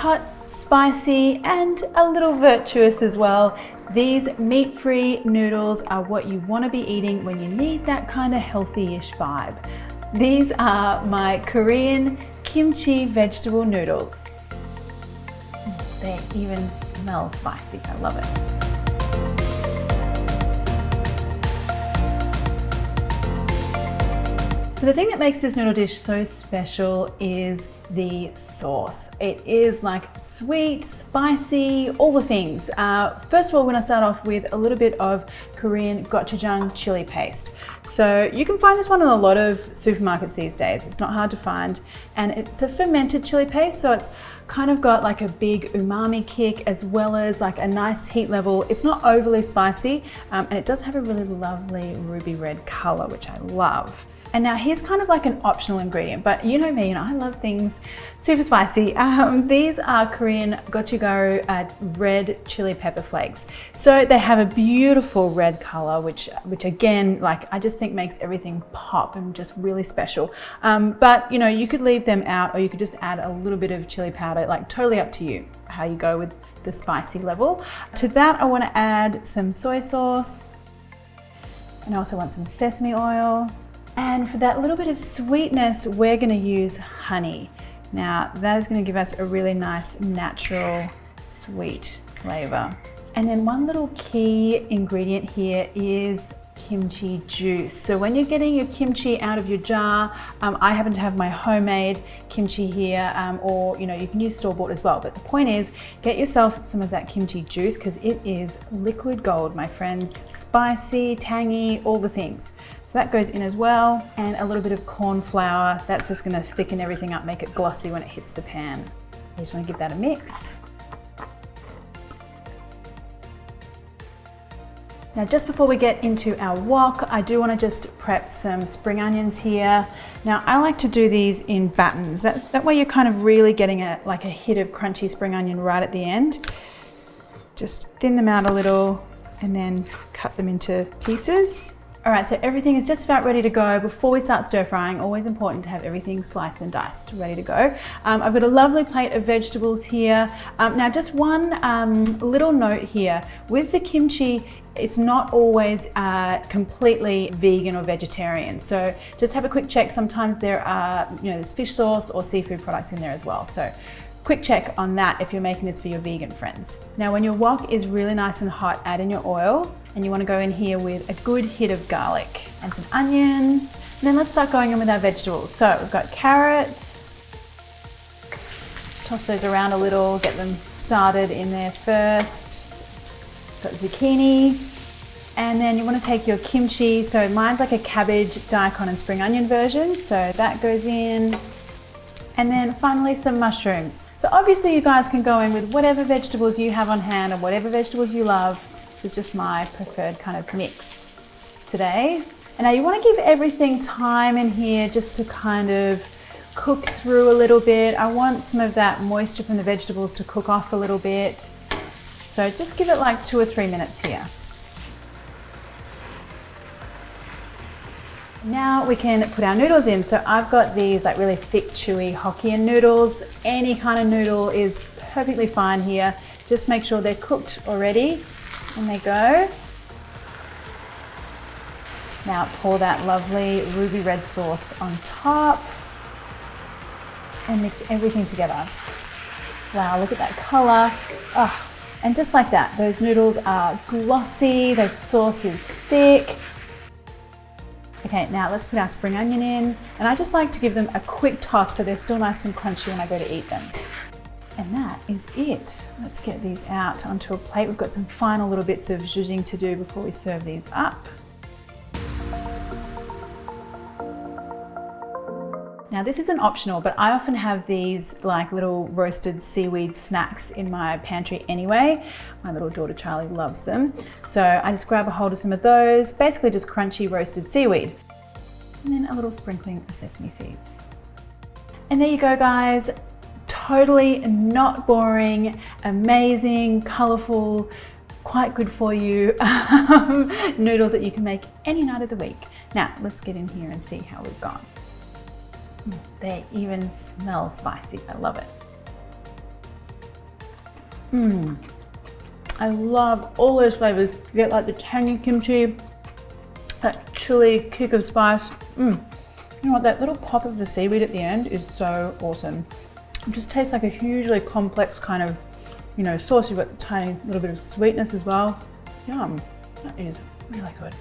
hot, spicy, and a little virtuous as well. These meat-free noodles are what you want to be eating when you need that kind of healthy-ish vibe. These are my Korean kimchi vegetable noodles. They even smell spicy. I love it. So the thing that makes this noodle dish so special is the sauce. It is like sweet, spicy, all the things. First of all, we're gonna start off with a little bit of Korean gochujang chili paste. So you can find this one in a lot of supermarkets these days. It's not hard to find. And it's a fermented chili paste, so it's kind of got like a big umami kick as well as like a nice heat level. It's not overly spicy, and it does have a really lovely ruby red color, which I love. And now here's kind of like an optional ingredient, but you know me, and I love things super spicy. These are Korean gochugaru red chili pepper flakes. So they have a beautiful red color, which again, like I just think makes everything pop and just really special. But you know, you could leave them out, or you could just add a little bit of chili powder, like totally up to you how you go with the spicy level. To that, I want to add some soy sauce, and I also want some sesame oil. And for that little bit of sweetness, we're going to use honey. Now that is going to give us a really nice natural sweet flavor. And then one little key ingredient here is kimchi juice. So when you're getting your kimchi out of your jar, I happen to have my homemade kimchi here, or you know, you can use store-bought as well. But the point is, get yourself some of that kimchi juice because it is liquid gold, my friends. Spicy, tangy, all the things. So that goes in as well, and a little bit of corn flour. That's just going to thicken everything up, make it glossy when it hits the pan. You just want to give that a mix. Now, just before we get into our wok, I do want to just prep some spring onions here. Now, I like to do these in battens. That way you're kind of really getting like a hit of crunchy spring onion right at the end. Just thin them out a little and then cut them into pieces. All right, so everything is just about ready to go. Before we start stir frying, always important to have everything sliced and diced, ready to go. I've got a lovely plate of vegetables here. Now, just one little note here. With the kimchi, it's not always completely vegan or vegetarian. So just have a quick check. Sometimes there are, there's fish sauce or seafood products in there as well. So quick check on that if you're making this for your vegan friends. Now, when your wok is really nice and hot, add in your oil, and you want to go in here with a good hit of garlic and some onion. And then let's start going in with our vegetables. So we've got carrot. Let's toss those around a little, get them started in there first. Got zucchini. And then you want to take your kimchi. So mine's like a cabbage, daikon, and spring onion version. So that goes in. And then finally some mushrooms. So obviously you guys can go in with whatever vegetables you have on hand or whatever vegetables you love. This is just my preferred kind of mix today. And now you want to give everything time in here just to kind of cook through a little bit. I want some of that moisture from the vegetables to cook off a little bit. So just give it like 2 or 3 minutes here. Now we can put our noodles in. So I've got these like really thick, chewy Hokkien noodles. Any kind of noodle is perfectly fine here. Just make sure they're cooked already. And they go. Now pour that lovely ruby red sauce on top and mix everything together. Wow, look at that color. Oh, and just like that, those noodles are glossy, the sauce is thick. Okay, now let's put our spring onion in. And I just like to give them a quick toss so they're still nice and crunchy when I go to eat them. And that is it. Let's get these out onto a plate. We've got some final little bits of zhuzhing to do before we serve these up. Now this isn't optional, but I often have these like little roasted seaweed snacks in my pantry anyway. My little daughter Charlie loves them. So I just grab a hold of some of those, basically just crunchy roasted seaweed. And then a little sprinkling of sesame seeds. And there you go, guys. Totally not boring, amazing, colorful, quite good for you noodles that you can make any night of the week. Now let's get in here and see how we've gone. They even smell spicy. I love it. I love all those flavors. You get like the tangy kimchi, that chili kick of spice. You know what, that little pop of the seaweed at the end is so awesome. It just tastes like a hugely complex kind of, you know, sauce. You've got the tiny little bit of sweetness as well. Yum, that is really good.